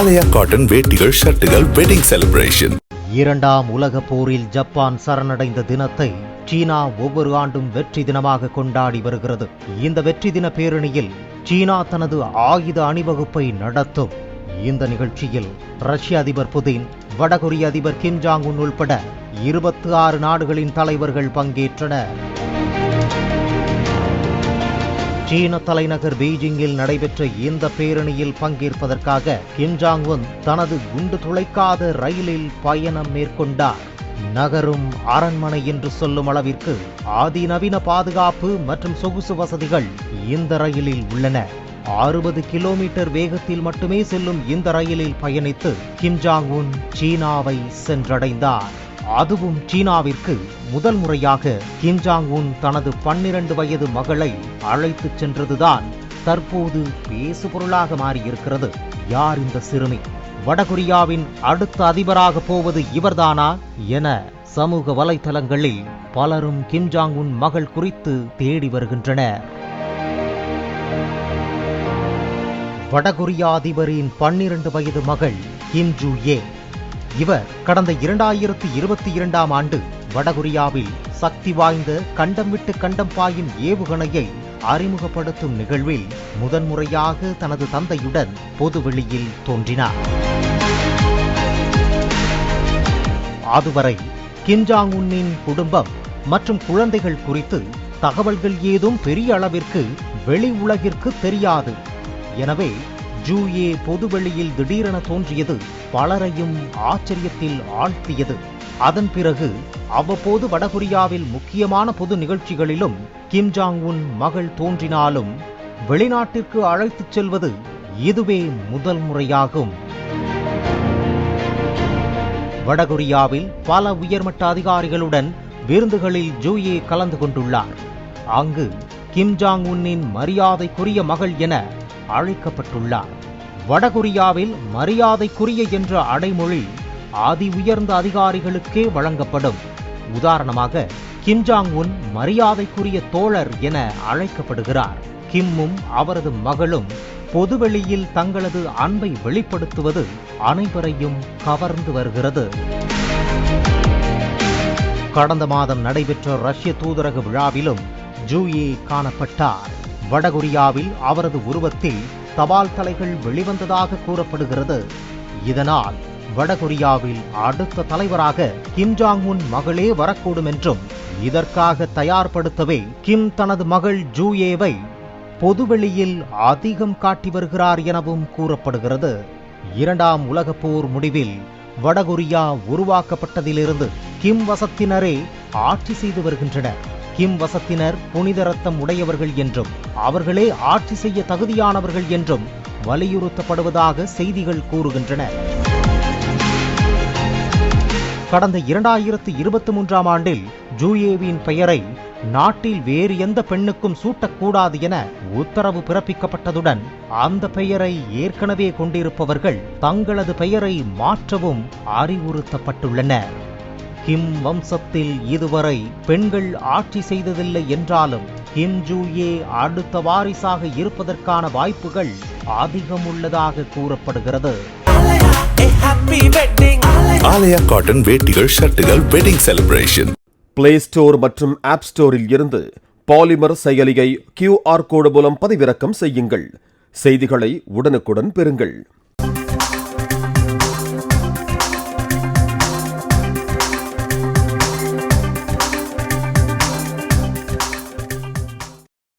ஆலயா cotton வேட்டிகள் ஷர்ட்டுகள் wedding celebration. இரண்டாம் உலகப் போரில் ஜப்பான் சரணடைந்த தினத்தை சீனா ஒவ்வொரு ஆண்டும் வெற்றி தினமாக கொண்டாடி வருகிறது. இந்த வெற்றி தின பேரணியில் சீனா தனது ஆயுத அணிவகுப்பை நடத்தும். இந்த நிகழ்ச்சியில் ரஷ்ய அதிபர் புதின், வடகொரிய அதிபர் கிம் ஜாங் உன் உள்பட 26 நாடுகளின் தலைவர்கள் பங்கேற்றனர். சீன தலைநகர் பீஜிங்கில் நடைபெற்ற இந்த பேரணியில் பங்கேற்பதற்காக கிம் ஜாங் உன் தனது குண்டு துளைக்காத ரயிலில் பயணம் மேற்கொண்டார். நகரும் அரண்மனை என்று சொல்லும் அளவிற்கு அதிநவீன பாதுகாப்பு மற்றும் சொகுசு வசதிகள் இந்த ரயிலில் உள்ளன. 60 கிலோமீட்டர் வேகத்தில் மட்டுமே செல்லும் இந்த ரயிலில் பயணித்து கிம் ஜாங் உன் சீனாவை சென்றடைந்தார். அதுவும் சீனாவிற்கு முதல் முறையாக கிம் ஜாங் உன் தனது 12 வயது மகளை அழைத்துச் சென்றதுதான் தற்போது பேசுபொருளாக மாறியிருக்கிறது. யார் இந்த சிறுமி? வடகொரியாவின் அடுத்த அதிபராக போவது இவர்தானா என சமூக வலைதளங்களில் பலரும் கிம் ஜாங் உன் மகள் குறித்து தேடி வருகின்றனர். வடகொரியா அதிபரின் 12 வயது மகள் கிம் ஜூ ஏ. இவர் கடந்த 2022ஆம் ஆண்டு வடகொரியாவில் சக்தி வாய்ந்த கண்டம் விட்டு கண்டம் பாயும் ஏவுகணையை அறிமுகப்படுத்தும் நிகழ்வில் முதன்முறையாக தனது தந்தையுடன் பொதுவெளியில் தோன்றினார். அதுவரை கிம் ஜாங் உன்னின் குடும்பம் மற்றும் குழந்தைகள் குறித்து தகவல்கள் ஏதும் பெரிய அளவிற்கு வெளி உலகிற்கு தெரியாது. எனவே ஜூ ஏ பொதுவெளியில் திடீரென தோன்றியது பலரையும் ஆச்சரியத்தில் ஆழ்த்தியது. அதன் பிறகு அவ்வப்போது வடகொரியாவில் முக்கியமான பொது நிகழ்ச்சிகளிலும் கிம் ஜாங் உன் மகள் தோன்றினாலும் வெளிநாட்டிற்கு அழைத்துச் செல்வது இதுவே முதல் முறையாகும். வடகொரியாவில் பல உயர்மட்ட அதிகாரிகளுடன் விருந்துகளில் ஜூ ஏ கலந்து கொண்டுள்ளார். அங்கு கிம் ஜாங் உன்னின் மரியாதைக்குரிய மகள் என அழைக்கப்பட்டுள்ளார். வடகொரியாவில் மரியாதைக்குரிய என்ற அடைமொழி அதி உயர்ந்த அதிகாரிகளுக்கே வழங்கப்படும். உதாரணமாக கிம் ஜாங் உன் மரியாதைக்குரிய தோழர் என அழைக்கப்படுகிறார். கிம்மும் அவரது மகளும் பொதுவெளியில் தங்களது அன்பை வெளிப்படுத்துவது அனைவரையும் கவர்ந்து வருகிறது. கடந்த மாதம் நடைபெற்ற ரஷ்ய தூதரக விழாவிலும் ஜூ ஏ காணப்பட்டார். வடகொரியாவில் அவரது உருவத்தில் தபால் தலைகள் வெளிவந்ததாக கூறப்படுகிறது. இதனால் வடகொரியாவில் அடுத்த தலைவராக கிம் ஜாங் உன் மகளே வரக்கூடும் என்றும் இதற்காக தயார்படுத்தவே கிம் தனது மகள் ஜூ ஏவை பொதுவெளியில் அதிகம் காட்டி வருகிறார் எனவும் கூறப்படுகிறது. இரண்டாம் உலகப் போர் முடிவில் வடகொரியா உருவாக்கப்பட்டதிலிருந்து கிம் வசத்தினரே ஆட்சி செய்து வருகின்றனர். கிம் வசத்தினர் புனித ரத்தம் உடையவர்கள் என்றும் அவர்களே ஆட்சி செய்ய தகுதியானவர்கள் என்றும் வலியுறுத்தப்படுவதாக செய்திகள் கூறுகின்றன. கடந்த 2023ஆம் ஆண்டில் ஜூ ஏவின் பெயரை நாட்டில் வேறு எந்த பெண்ணுக்கும் சூட்டக்கூடாது என உத்தரவு பிறப்பிக்கப்பட்டதுடன் அந்த பெயரை ஏற்கனவே கொண்டிருப்பவர்கள் தங்களது பெயரை மாற்றவும் அறிவுறுத்தப்பட்டுள்ளனர். கிம் வம்சத்தில் இதுவரை பெண்கள் ஆட்சி செய்ததில்லை என்றாலும் கிம் ஜூ ஏ அடுத்த வாரிசாக இருப்பதற்கான வாய்ப்புகள் அதிகம் உள்ளதாக கூறப்படுகிறது. ஆலயா காட்டன் வேட்டிகள் ஷர்ட்டுகள் வெட்டிங் செலிப்ரேஷன். பிளே ஸ்டோர் மற்றும் ஆப் ஸ்டோரில் இருந்து பாலிமர் செயலியை QR கோடு மூலம் பதிவிறக்கம் செய்யுங்கள். செய்திகளை உடனுக்குடன் பெறுங்கள்.